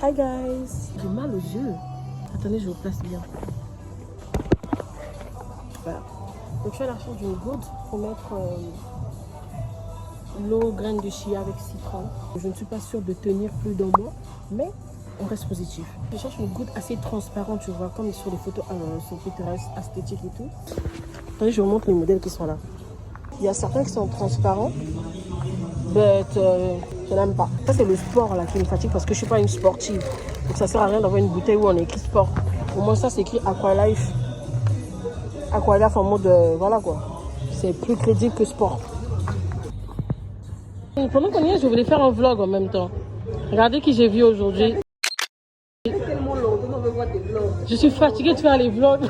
Hi guys. J'ai mal aux yeux. Attendez, je vous place bien. Voilà. Donc je suis à la recherche d'une gourde pour mettre l'eau graine de chia avec citron. Je ne suis pas sûre de tenir plus d'un mois, mais on reste positif. Je cherche une goutte assez transparente, tu vois, comme sur les photos sur Pinterest, esthétique et tout. Attendez, je vous montre les modèles qui sont là. Il y a certains qui sont transparents, mais je n'aime pas. Ça, c'est le sport là qui me fatigue parce que je ne suis pas une sportive. Donc ça ne sert à rien d'avoir une bouteille où on écrit sport. Au moins ça, c'est écrit Aqualife. Aqualife en mode, voilà quoi. C'est plus crédible que sport. Pendant qu'on y est, je voulais faire un vlog en même temps. Regardez qui j'ai vu aujourd'hui. Je suis fatiguée de faire les vlogs.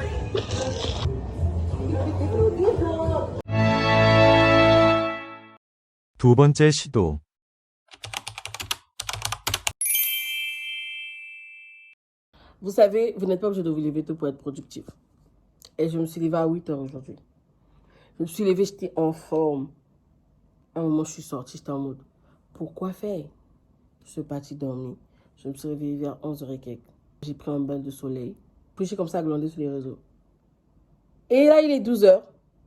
두 번째 시도. Vous savez, vous n'êtes pas obligé de vous lever tôt pour être productif. Et je me suis levée à 8 h aujourd'hui. Je me suis levée, j'étais en forme. À un moment, je suis sortie, j'étais en mode, pourquoi faire? Je suis partie dormir. Je me suis réveillée vers 11 h et quelques. J'ai pris un bain de soleil. Puis j'ai comme ça glandé sur les réseaux. Et là, il est 12 h.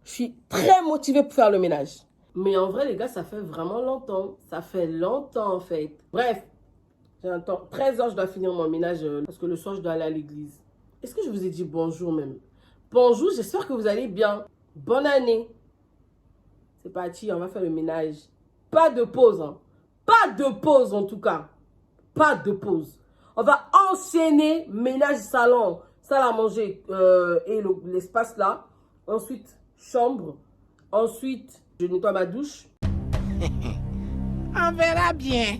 Je suis très motivée pour faire le ménage. Mais en vrai, les gars, ça fait vraiment longtemps. Ça fait longtemps, en fait. Bref, j'ai un temps. 13 h, je dois finir mon ménage parce que le soir, je dois aller à l'église. Est-ce que je vous ai dit bonjour même? Bonjour, j'espère que vous allez bien. Bonne année. C'est parti, on va faire le ménage. Pas de pause, hein. Pas de pause, en tout cas. Pas de pause. On va enchaîner ménage salon, salle à manger et l'espace là. Ensuite, chambre. Ensuite, je nettoie ma douche. On verra bien.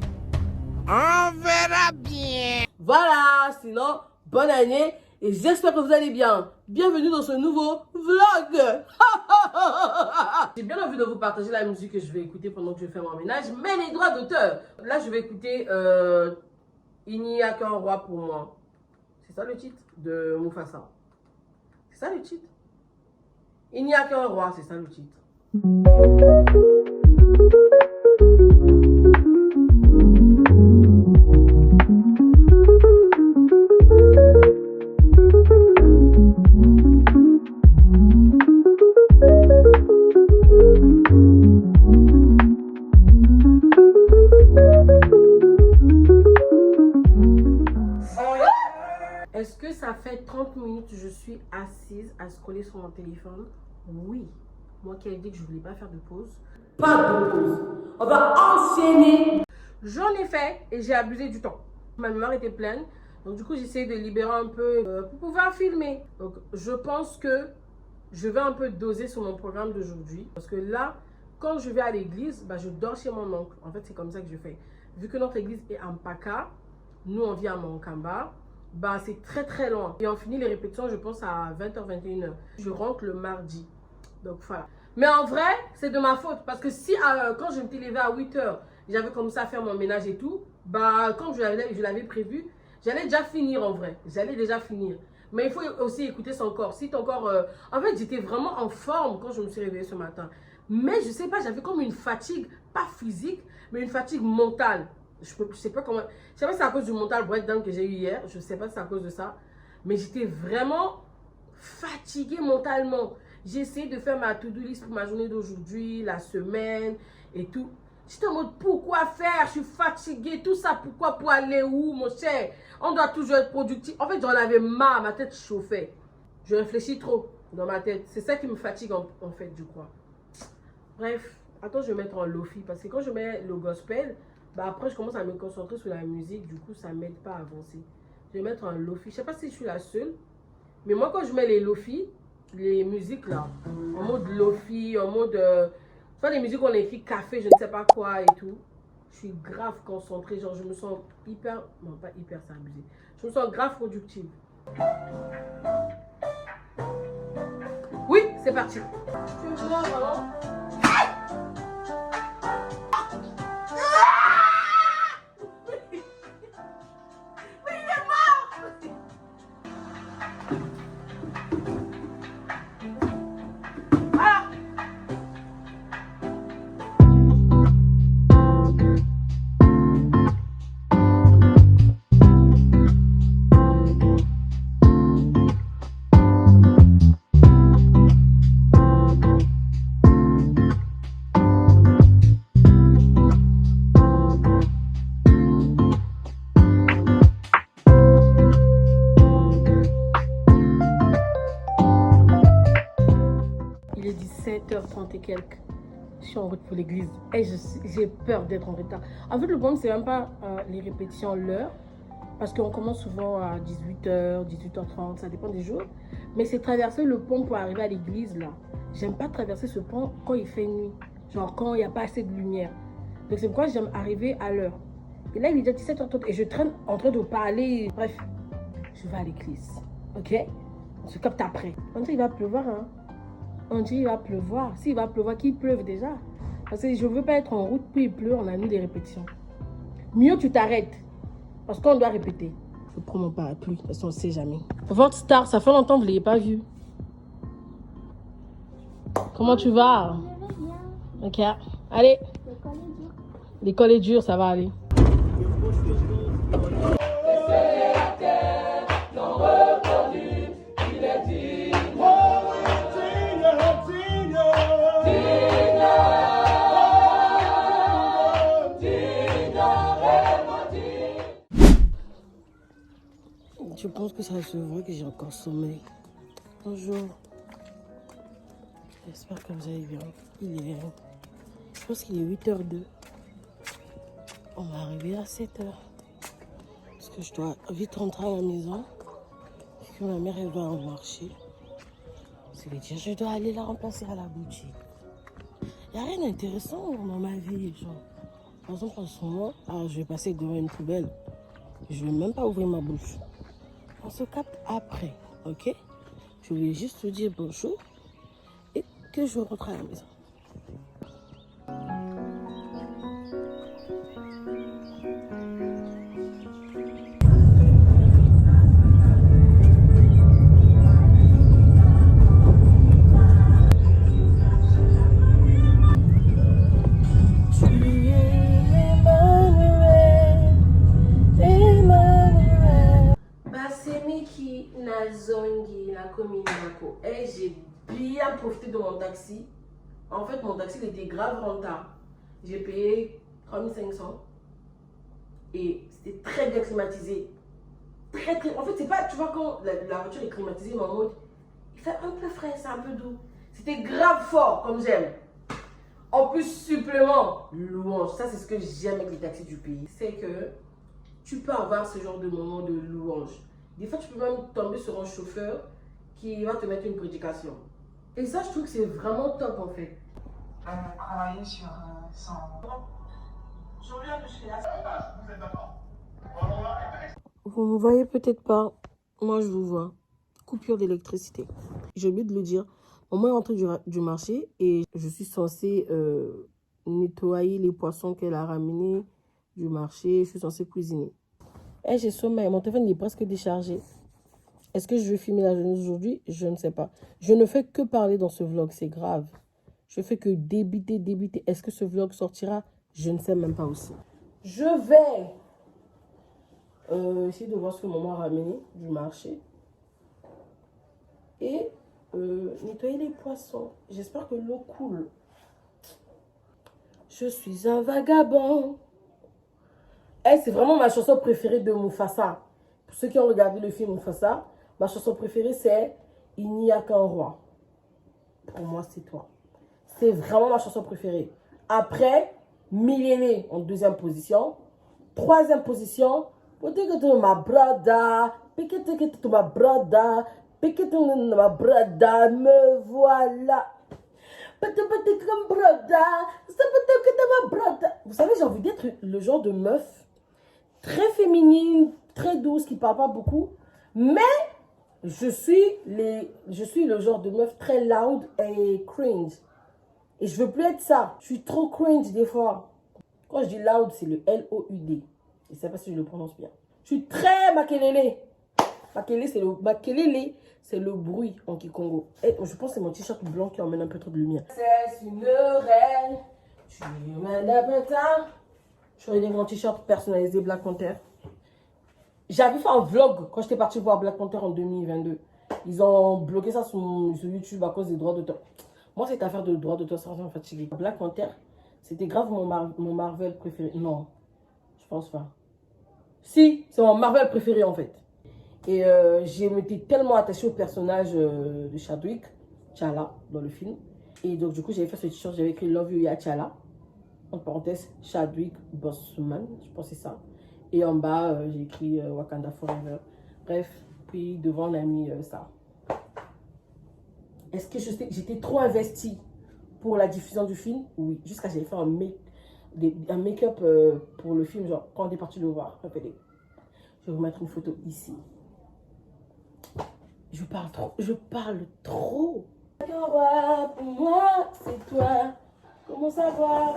On verra bien. Voilà, sinon, bonne année et j'espère que vous allez bien. Bienvenue dans ce nouveau vlog. J'ai bien envie de vous partager la musique que je vais écouter pendant que je fais mon ménage, mais les droits d'auteur. Là, je vais écouter Il n'y a qu'un roi pour moi. C'est ça le titre de Mufasa. C'est ça le titre. Il n'y a qu'un roi, c'est ça le titre. Est-ce que ça fait 30 minutes que je suis assise à scroller sur mon téléphone? Oui. Moi qui ai dit que je ne voulais pas faire de pause. Pas de pause. On va enchaîner. J'en ai fait et j'ai abusé du temps. Ma mémoire était pleine. Donc du coup, j'ai essayé de libérer un peu pour pouvoir filmer. Donc je pense que je vais un peu doser sur mon programme d'aujourd'hui. Parce que là, quand je vais à l'église, bah, je dors chez mon oncle. En fait, c'est comme ça que je fais. Vu que notre église est à Mpaka, nous on vit à Mankamba. Bah, c'est très très loin. Et on finit les répétitions, je pense, à 20 h, 21 h. Je rentre le mardi. Donc voilà. Mais en vrai, c'est de ma faute. Parce que si quand je me suis levée à 8 h, j'avais commencé à faire mon ménage et tout, bah, comme je l'avais prévu, j'allais déjà finir en vrai. J'allais déjà finir. Mais il faut aussi écouter son corps. Si ton corps... En fait, j'étais vraiment en forme quand je me suis réveillée ce matin. Mais je sais pas, j'avais comme une fatigue, pas physique, mais une fatigue mentale. Je sais pas comment... Je sais pas si c'est à cause du mental breakdown que j'ai eu hier. Je sais pas si c'est à cause de ça. Mais j'étais vraiment fatiguée mentalement. J'ai essayé de faire ma to-do list pour ma journée d'aujourd'hui, la semaine et tout. J'étais en mode, pourquoi faire? Je suis fatiguée. Tout ça, pourquoi? Pour aller où, mon cher? On doit toujours être productif. En fait, j'en avais marre. Ma tête chauffait. Je réfléchis trop dans ma tête. C'est ça qui me fatigue en fait, je crois. Bref, attends, je vais mettre en lofi. Parce que quand je mets le gospel... Bah après, je commence à me concentrer sur la musique. Du coup, ça ne m'aide pas à avancer. Je vais mettre un lofi. Je ne sais pas si je suis la seule. Mais moi, quand je mets les lofi, les musiques là, en mode lofi, en mode... soit les musiques où on écrit café, je ne sais pas quoi et tout. Je suis grave concentrée. Genre, je me sens hyper... Non, pas hyper, c'est abusé. Je me sens grave productive. Oui, c'est parti. Tu me vois vraiment? 10h30 et quelques. Je suis en route pour l'église. Et j'ai peur d'être en retard. En fait, le problème, c'est même pas les répétitions, l'heure. Parce qu'on commence souvent à 18h, 18h30, ça dépend des jours. Mais c'est traverser le pont pour arriver à l'église, là. J'aime pas traverser ce pont quand il fait nuit. Genre quand il n'y a pas assez de lumière. Donc c'est pourquoi j'aime arriver à l'heure. Et là, il est déjà 17h30 et je traîne en train de parler. Bref, je vais à l'église. Ok? On se capte après. On dirait qu'il va pleuvoir, hein. On dirait qu'il va pleuvoir. S'il va pleuvoir, qu'il pleuve déjà. Parce que je veux pas être en route, puis il pleut, on annule les répétitions. Mieux tu t'arrêtes. Parce qu'on doit répéter. Je prends mon parapluie, parce qu'on ne sait jamais. Votre star, ça fait longtemps que vous ne l'avez pas vu. Comment tu vas? Je vais bien. Ok. Allez. L'école est dure. L'école est dure, ça va aller. Je pense que ça se voit que j'ai encore sommeil. Bonjour. J'espère que vous allez bien. Je pense qu'il est 8h02. On va arriver à 7h. Parce que je dois vite rentrer à la maison. Et que ma mère, elle doit en marcher. Ça veut dire que je dois aller la remplacer à la boutique. Il n'y a rien d'intéressant dans ma vie. Genre. Par exemple, en ce moment, je vais passer devant une poubelle. Je ne vais même pas ouvrir ma bouche. On se capte après, ok? Je voulais juste te dire bonjour et que je rentre à la maison. Et j'ai bien profité de mon taxi. En fait, mon taxi il était grave rentable. J'ai payé 3500 et c'était très bien climatisé. En fait, c'est pas, tu vois, quand la voiture est climatisée, mais en mode, il fait un peu frais, c'est un peu doux. C'était grave fort, comme j'aime. En plus, supplément, louange. Ça, c'est ce que j'aime avec les taxis du pays. C'est que tu peux avoir ce genre de moment de louange. Des fois, tu peux même tomber sur un chauffeur qui va te mettre une prédication. Et ça, je trouve que c'est vraiment top, en fait. Travailler sur son... Je viens de chez la... Vous êtes d'accord? Vous ne me voyez peut-être pas. Moi, je vous vois. Coupure d'électricité. J'ai oublié de le dire. Maman est rentrée du marché et je suis censée nettoyer les poissons qu'elle a ramenés du marché. Je suis censée cuisiner. Et j'ai sommeil. Mon téléphone est presque déchargé. Est-ce que je vais filmer la journée d'aujourd'hui? Je ne sais pas. Je ne fais que parler dans ce vlog. C'est grave. Je fais que débiter. Est-ce que ce vlog sortira? Je ne sais même pas aussi. Je vais essayer de voir ce que maman a ramené du marché. Et nettoyer les poissons. J'espère que l'eau coule. Je suis un vagabond. C'est vraiment ma chanson préférée de Mufasa. Pour ceux qui ont regardé le film Mufasa, ma chanson préférée c'est « Il n'y a qu'un roi ». Pour moi, c'est toi. C'est vraiment ma chanson préférée. Après, Milléné en deuxième position. Troisième position, « ma brada, ma brada, ma brada, me voilà ». Vous savez, j'ai envie d'être le genre de meuf très féminine, très douce, qui parle pas beaucoup. Mais je suis le genre de meuf très loud et cringe. Et je veux plus être ça. Je suis trop cringe des fois. Quand je dis loud, c'est le L-O-U-D. Je ne sais pas si je le prononce bien. Je suis très makelele. Makelele, c'est le bruit en Kikongo. Et je pense que c'est mon t-shirt blanc qui emmène un peu trop de lumière. C'est une reine. Tu m'aimes un peu tard. Je regardé mon t-shirt personnalisé Black Panther. J'avais fait un vlog quand j'étais partie voir Black Panther en 2022. Ils ont bloqué ça sur YouTube à cause des droits d'auteur. Moi, cette affaire de droits d'auteur, ça m'a fatigué. Black Panther, c'était grave mon Marvel préféré. Non, je pense pas. Si, c'est mon Marvel préféré en fait. Et j'ai été tellement attachée au personnage de Chadwick, T'Challa, dans le film. Et donc, du coup, j'avais fait ce t-shirt, j'avais écrit Love You Yachala. En parenthèse, Chadwick Boseman, je pense que c'est ça. Et en bas, j'ai écrit Wakanda Forever. Bref, puis devant, on a mis ça. Est-ce que j'étais trop investie pour la diffusion du film? Oui, jusqu'à j'avais fait un make-up pour le film, genre quand on est parti le voir. Regardez. Je vais vous mettre une photo ici. Je parle trop. Je parle trop. Pour moi, c'est toi. Comment savoir?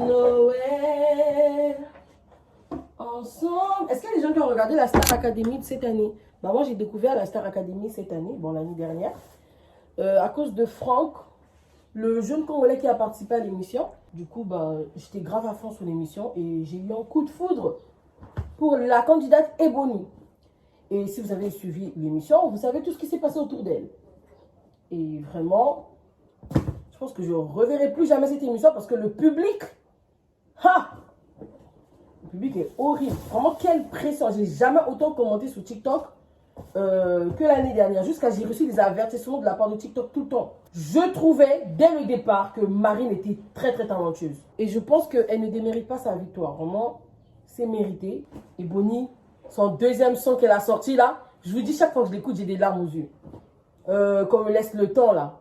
Noël. Ensemble. Est-ce qu'il y a des gens qui ont regardé la Star Academy de cette année? Bah moi, j'ai découvert la Star Academy cette année, bon, l'année dernière, à cause de Franck, le jeune Congolais qui a participé à l'émission. Du coup, bah, j'étais grave à fond sur l'émission et j'ai eu un coup de foudre pour la candidate Ebony. Et si vous avez suivi l'émission, vous savez tout ce qui s'est passé autour d'elle. Et vraiment, je pense que je ne reverrai plus jamais cette émission parce que le public, le public est horrible. Vraiment, quelle pression. Je n'ai jamais autant commenté sur TikTok que l'année dernière. Jusqu'à j'ai reçu des avertissements de la part de TikTok tout le temps. Je trouvais dès le départ que Marine était très très talentueuse. Et je pense qu'elle ne démérite pas sa victoire. Vraiment, c'est mérité. Et Bonnie, son deuxième son qu'elle a sorti là, je vous dis chaque fois que je l'écoute, j'ai des larmes aux yeux. Qu'on me laisse le temps là.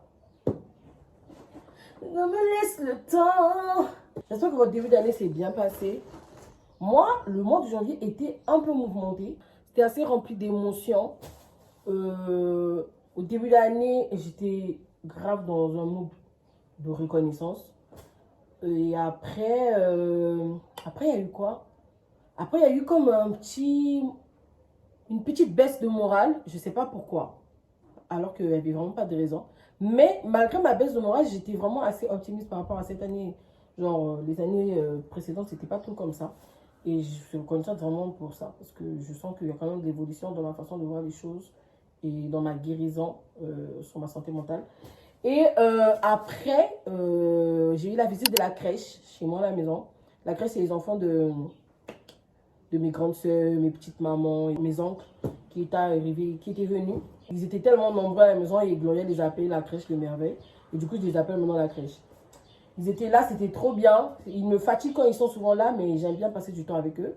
Qu'on me laisse le temps. J'espère que votre début d'année s'est bien passé. Moi, le mois de janvier était un peu mouvementé. C'était assez rempli d'émotions. Au début d'année, j'étais grave dans un mood de reconnaissance. Et après, il y a eu quoi? Après, il y a eu comme une petite baisse de morale. Je ne sais pas pourquoi. Alors qu'il n'y avait vraiment pas de raison. Mais malgré ma baisse de morale, j'étais vraiment assez optimiste par rapport à cette année. Genre, les années précédentes, c'était pas trop comme ça. Et je suis reconnaissante vraiment pour ça. Parce que je sens qu'il y a quand même de l'évolution dans ma façon de voir les choses. Et dans ma guérison sur ma santé mentale. Et après, j'ai eu la visite de la crèche chez moi à la maison. La crèche, c'est les enfants de mes grandes soeurs, mes petites mamans, mes oncles qui étaient venus. Ils étaient tellement nombreux à la maison et Gloria les a appelés la crèche de merveille. Et du coup, je les appelle maintenant la crèche. Ils étaient là, c'était trop bien. Ils me fatiguent quand ils sont souvent là, mais j'aime bien passer du temps avec eux.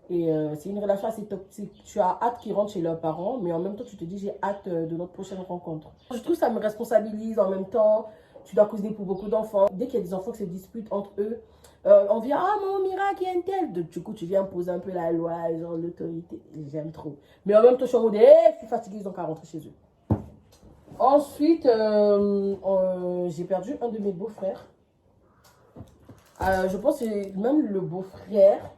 Et c'est une relation assez toxique. Tu as hâte qu'ils rentrent chez leurs parents, mais en même temps, tu te dis, j'ai hâte de notre prochaine rencontre. Je trouve que ça me responsabilise en même temps. Tu dois cuisiner pour beaucoup d'enfants. Dès qu'il y a des enfants qui se disputent entre eux, on vient, ah, maman miracle, il y a une telle. Du coup, tu viens poser un peu la loi, genre l'autorité. J'aime trop. Mais en même temps, je suis en mode, je suis fatiguée, ils ont qu'à rentrer chez eux. Ensuite, j'ai perdu un de mes beaux-frères. Je pense que c'est même le beau-frère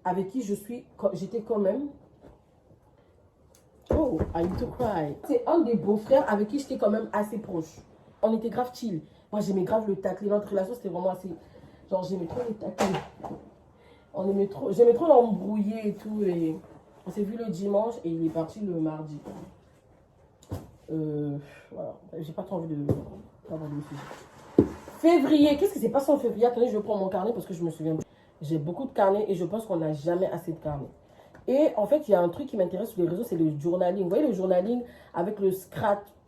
avec qui j'étais quand même. Oh, I need to cry. C'est un des beaux-frères avec qui j'étais quand même assez proche. On était grave chill. Moi, j'aimais grave le tacler. Notre relation, c'était vraiment assez. Genre, j'aimais trop le tacler. J'aimais trop l'embrouiller et tout. Et on s'est vu le dimanche et il est parti le mardi. Voilà. J'ai pas trop envie d'avoir des sujets. Février. Qu'est-ce qui s'est passé en février? Attendez, je prends mon carnet parce que je me souviens. J'ai beaucoup de carnets et je pense qu'on n'a jamais assez de carnets. Et en fait, il y a un truc qui m'intéresse sur les réseaux, c'est le journaling. Vous voyez le journaling avec le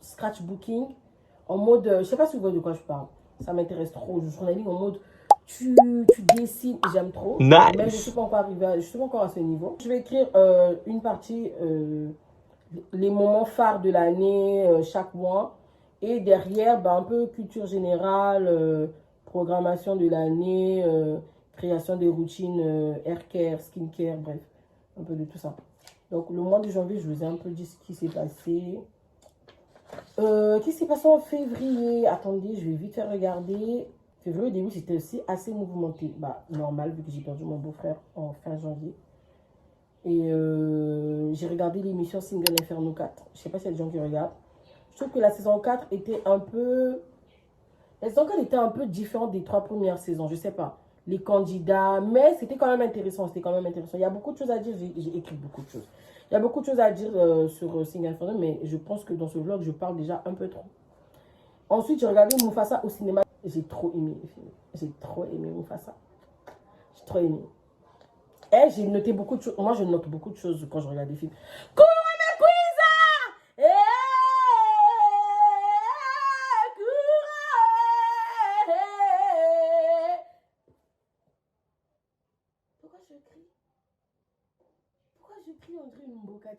scratchbooking en mode, je sais pas si vous voyez de quoi je parle. Ça m'intéresse trop. Le journaling en mode, tu dessines, j'aime trop. Nice. Même je ne suis pas encore arrivée, je suis pas encore à ce niveau. Je vais écrire une partie, les moments phares de l'année, chaque mois. Et derrière, un peu culture générale, programmation de l'année, création des routines, hair care, skin care, bref, un peu de tout ça. Donc, le mois de janvier, je vous ai un peu dit ce qui s'est passé. Qu'est-ce qui s'est passé en février? Attendez, je vais vite faire regarder. Février, au début, c'était aussi assez mouvementé. Normal, vu que j'ai perdu mon beau-frère en fin janvier. Et j'ai regardé l'émission Single Inferno 4. Je ne sais pas s'il y a des gens qui regardent. Je trouve que la saison 4 était un peu... La saison 4 était un peu différente des 3 premières saisons. Je ne sais pas. Les candidats, mais c'était quand même intéressant. Il y a beaucoup de choses à dire. J'ai écrit beaucoup de choses. Il y a beaucoup de choses à dire sur Single Inferno, mais je pense que dans ce vlog, je parle déjà un peu trop. Ensuite, j'ai regardé Mufasa au cinéma. J'ai trop aimé le film. J'ai trop aimé Mufasa. J'ai trop aimé. Et j'ai noté beaucoup de choses. Moi, je note beaucoup de choses quand je regarde des films. Coucou,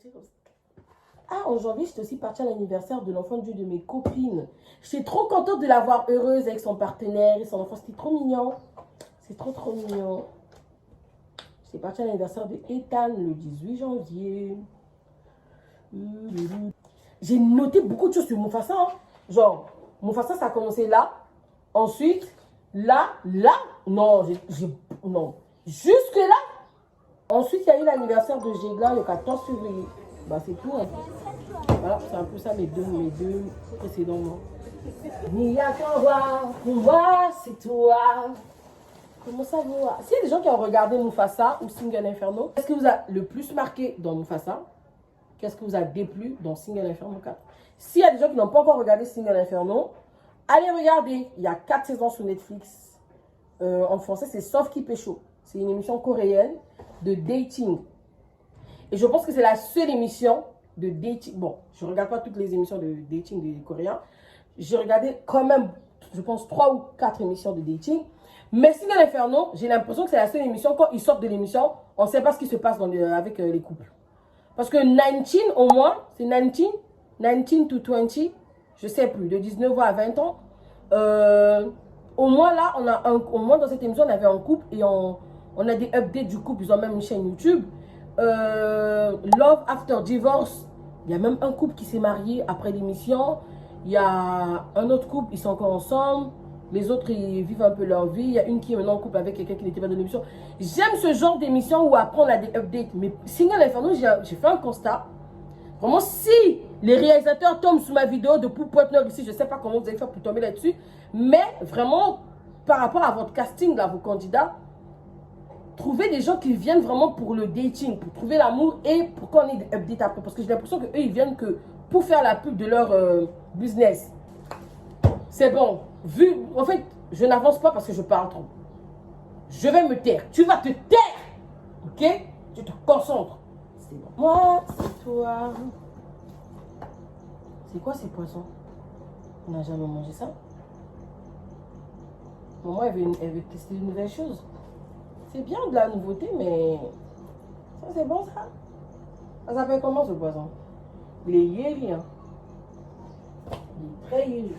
cafetier comme ça. Ah, en janvier, j'étais aussi partie à l'anniversaire de l'enfant de Dieu de mes copines. J'étais trop contente de la voir heureuse avec son partenaire et son enfant. C'était trop mignon. C'est trop, trop mignon. J'étais partie à l'anniversaire de Ethan le 18 janvier. J'ai noté beaucoup de choses sur Mufasa. Hein. Genre, Mufasa, ça a commencé là. Ensuite, là. Non, non. Jusque là. Ensuite, il y a eu l'anniversaire de Jégla le 14 février. Bah, c'est tout. Hein. Voilà, c'est un peu ça mes deux précédents mois. Il n'y a qu'à voir, pour moi, c'est toi. Comment ça va? S'il y a des gens qui ont regardé Mufasa ou Single Inferno, qu'est-ce qui vous a le plus marqué dans Mufasa? Qu'est-ce qui vous a déplu dans Single Inferno 4? S'il y a des gens qui n'ont pas encore regardé Single Inferno, allez regarder. Il y a 4 saisons sur Netflix. En français, c'est Sauf qui pécho. C'est une émission coréenne de dating. Et je pense que c'est la seule émission de dating. Bon, je ne regarde pas toutes les émissions de dating des Coréens. J'ai regardé quand même, je pense, 3 ou 4 émissions de dating. Mais Single Inferno, j'ai l'impression que c'est la seule émission. Quand ils sortent de l'émission, on ne sait pas ce qui se passe avec les couples. Parce que 19, au moins, c'est 19 to 20, je ne sais plus, de 19 ans à 20 ans. Au moins là, au moins dans cette émission, on avait un couple et on a des updates du couple. Ils ont même une chaîne YouTube. Love After Divorce, il y a même un couple qui s'est marié après l'émission. Il y a un autre couple, ils sont encore ensemble. Les autres, ils vivent un peu leur vie. Il y a une qui est maintenant en couple avec quelqu'un qui n'était pas dans l'émission. J'aime ce genre d'émission où après on a des updates. Mais Single Inferno, j'ai fait un constat. Vraiment, si les réalisateurs tombent sous ma vidéo de Poupouetteneur ici, je ne sais pas comment vous allez faire pour tomber là-dessus. Mais vraiment, par rapport à votre casting, là, vos candidats, trouvez des gens qui viennent vraiment pour le dating, pour trouver l'amour et pour qu'on ait des updates après. Parce que j'ai l'impression qu'eux, ils viennent que pour faire la pub de leur business. C'est bon. En fait, je n'avance pas parce que je parle trop. Je vais me taire. Tu vas te taire. Ok? Tu te concentres. C'est bon. Moi, c'est toi. C'est quoi ces poissons? On n'a jamais mangé ça. Maman, elle veut tester de nouvelles choses. C'est bien de la nouveauté, mais ça, c'est bon, ça. Ça s'appelle comment, ce poisson? Il est yéli, hein. Il est très yéli.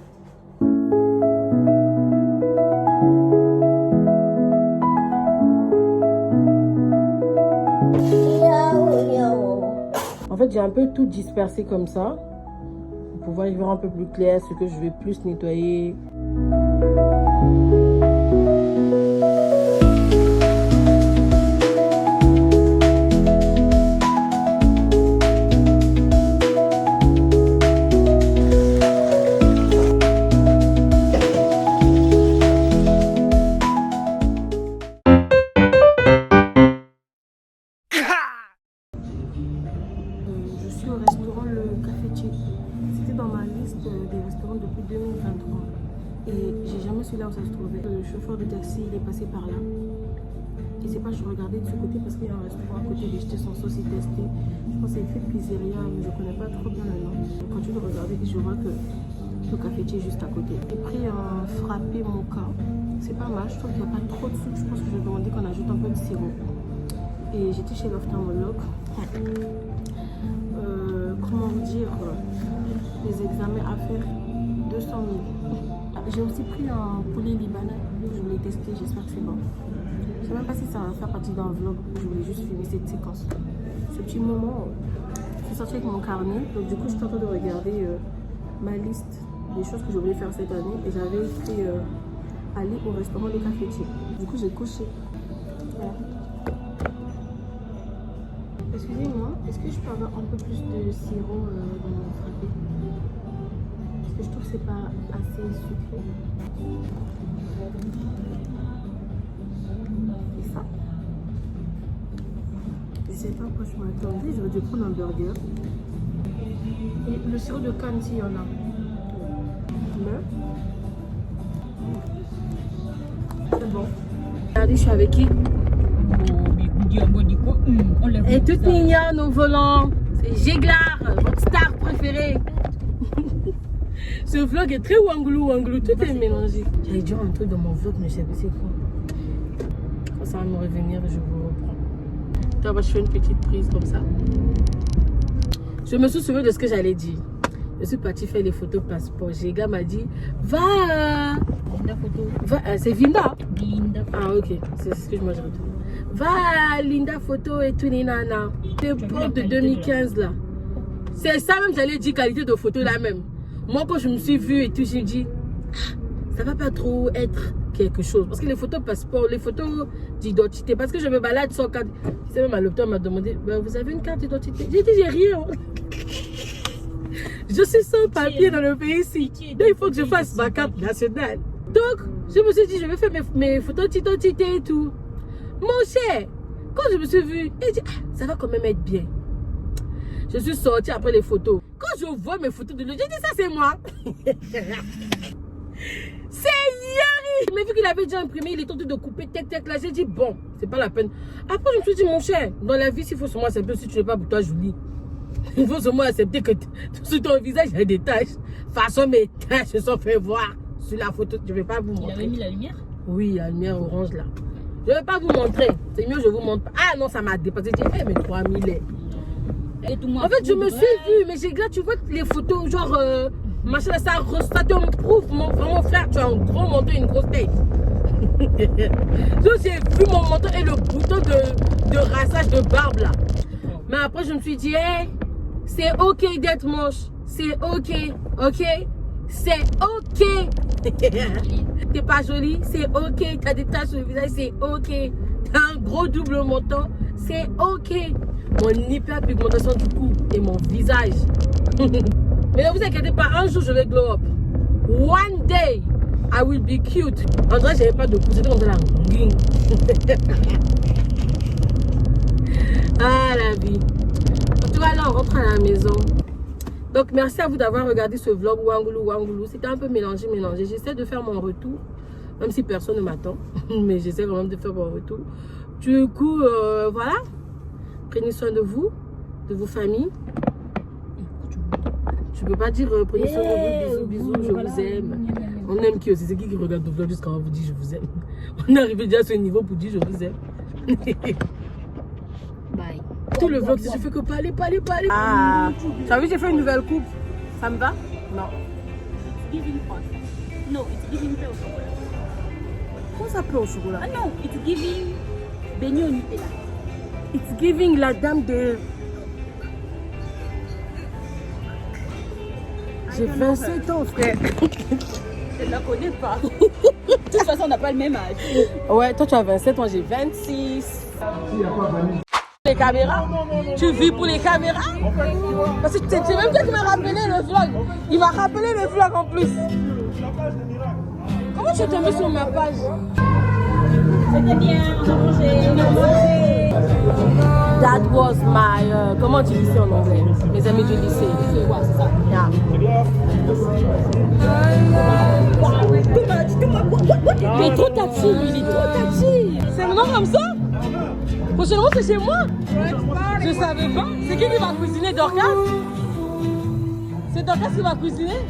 En fait, j'ai un peu tout dispersé comme ça pour pouvoir y voir un peu plus clair ce que je vais plus nettoyer. Là où ça se trouvait. Le chauffeur de taxi, il est passé par là. Je sais pas, je regardais de ce côté parce qu'il y a un restaurant à côté, j'ai jeté son sauce et testé. Je pense que c'est écrit pizzeria, mais je connais pas trop bien le nom. Je continue de regarder et je vois que le cafetier est juste à côté. J'ai pris un frappé mocha. C'est pas mal, je trouve qu'il n'y a pas trop de sucre. Je pense que je vais demander qu'on ajoute un peu de sirop. Et j'étais chez l'ophtalmologue. Comment vous dire, les examens à faire, 200 000. J'ai aussi pris un poulet libanais, je voulais tester, j'espère que c'est bon. Je ne sais même pas si ça va faire partie d'un vlog, je voulais juste filmer cette séquence. Ce petit moment, je suis sortie avec mon carnet, donc du coup je suis en train de regarder ma liste des choses que je voulais faire cette année et j'avais écrit aller au restaurant de cafetier. Du coup j'ai coché. Voilà. Excusez-moi, est-ce que je peux avoir un peu plus de sirop dans mon frappé? Je trouve que c'est pas assez sucré. Et ça. Je sais pas pourquoi je m'attendais, j'aurais dû prendre un burger. Et le sirop de canne, s'il y en a. Mais c'est bon. Regardez, je suis avec qui? Et toute mignonne au volant. C'est Jéglar, votre star préférée. Ce vlog est très wanglou, tout est mélangé. J'allais dire un truc dans mon vlog, mais je sais pas c'est quoi. Quand ça va me revenir, je vous reprends. Là, je fais une petite prise comme ça. Je me suis souvenu de ce que j'allais dire. Je suis partie faire les photos passeport. Le gars m'a dit, va. Linda photo. C'est Vinda. Linda photo. Ah, ok. C'est ce que je me retrouve. Va, Linda photo et tout, nana. Le propre de 2015 là. C'est ça même, j'allais dire qualité de photo là même. Moi, quand je me suis vue et tout, j'ai dit, ça va pas trop être quelque chose. Parce que les photos passeport, les photos d'identité, parce que je me balade sans carte. Tu sais, même à l'hôpital m'a demandé, vous avez une carte d'identité? J'ai dit, j'ai rien. Je suis sans papier dans le pays ici. Donc, il faut que je fasse ma carte nationale. Donc, je me suis dit, je vais faire mes photos d'identité et tout. Mon cher, quand je me suis vue, j'ai dit, ça va quand même être bien. Je suis sortie après les photos. Quand je vois mes photos de lui, j'ai dit, ça c'est moi. C'est Yari. Mais vu qu'il avait déjà imprimé, il est tenté de couper, tec, là. J'ai dit, bon, c'est pas la peine. Après, je me suis dit, mon cher, dans la vie, s'il faut seulement accepter, si tu n'es pas pour toi, Julie. Il faut seulement accepter que sur ton visage, il y a des taches. De toute façon, mes taches se sont fait voir sur la photo. Je ne vais pas vous montrer. Il avait mis la lumière? Oui, la lumière orange là. Je ne vais pas vous montrer. C'est mieux, je vous montre pas. Ah non, ça m'a dépassé. J'ai dit, mais 3000 est. En fait, je me suis vue, mais là, tu vois les photos, genre, machin, ça te prouve, mon frère, tu as un gros menton et une grosse tête. Donc, j'ai vu mon menton et le bouton de rassage de barbe là. Mais après, je me suis dit, hey, c'est ok d'être moche. C'est ok, ok? C'est ok. T'es pas jolie, c'est ok. T'as des taches sur le visage, c'est ok. T'as un gros double menton, c'est ok. Mon hyperpigmentation du cou et mon visage. Mais ne vous inquiétez pas, un jour je vais glow up. One day, I will be cute. En vrai, j'avais pas de cou, c'était comme de la ah la vie. En tout cas, là, on rentre à la maison. Donc, merci à vous d'avoir regardé ce vlog Wangoulou. C'était un peu mélangé. J'essaie de faire mon retour, même si personne ne m'attend. Mais j'essaie quand même de faire mon retour. Du coup, voilà. Prenez soin de vous, de vos familles. Tu peux pas dire prenez soin de vous, bisous, je vous aime. On aime qui aussi? C'est qui regarde le vlog jusqu'à on vous dit je vous aime? On est arrivé déjà à ce niveau pour dire je vous aime. Bye. Tout le vlog, je fais que parler. Ah, tu as vu, j'ai fait une nouvelle coupe. Ça me va? Non. It's giving hot. No, it's giving pale chocolate. Comment ça peut au chocolat? Ah non, it's giving beignet au Nutella. It's giving la dame de... J'ai 27 ans, frère. Je ne la connais pas. De toute façon, on n'a pas le même âge. Ouais, toi tu as 27, moi j'ai 26. Les caméras? Tu vis pour les caméras? Parce que c'est même toi qui m'as rappelé le vlog. Il m'a rappelé le vlog en plus. Comment tu es tombé sur ma page? C'était bien, on a mangé. That was my... comment tu dis ça en anglais? Mes amis du lycée. Ouais, c'est ça. Yeah. Il est trop tati, il est trop tati. C'est maintenant comme ça? Prochainement c'est chez moi? Je savais pas. C'est qui va cuisiner, Dorcas? C'est Dorcas qui va cuisiner?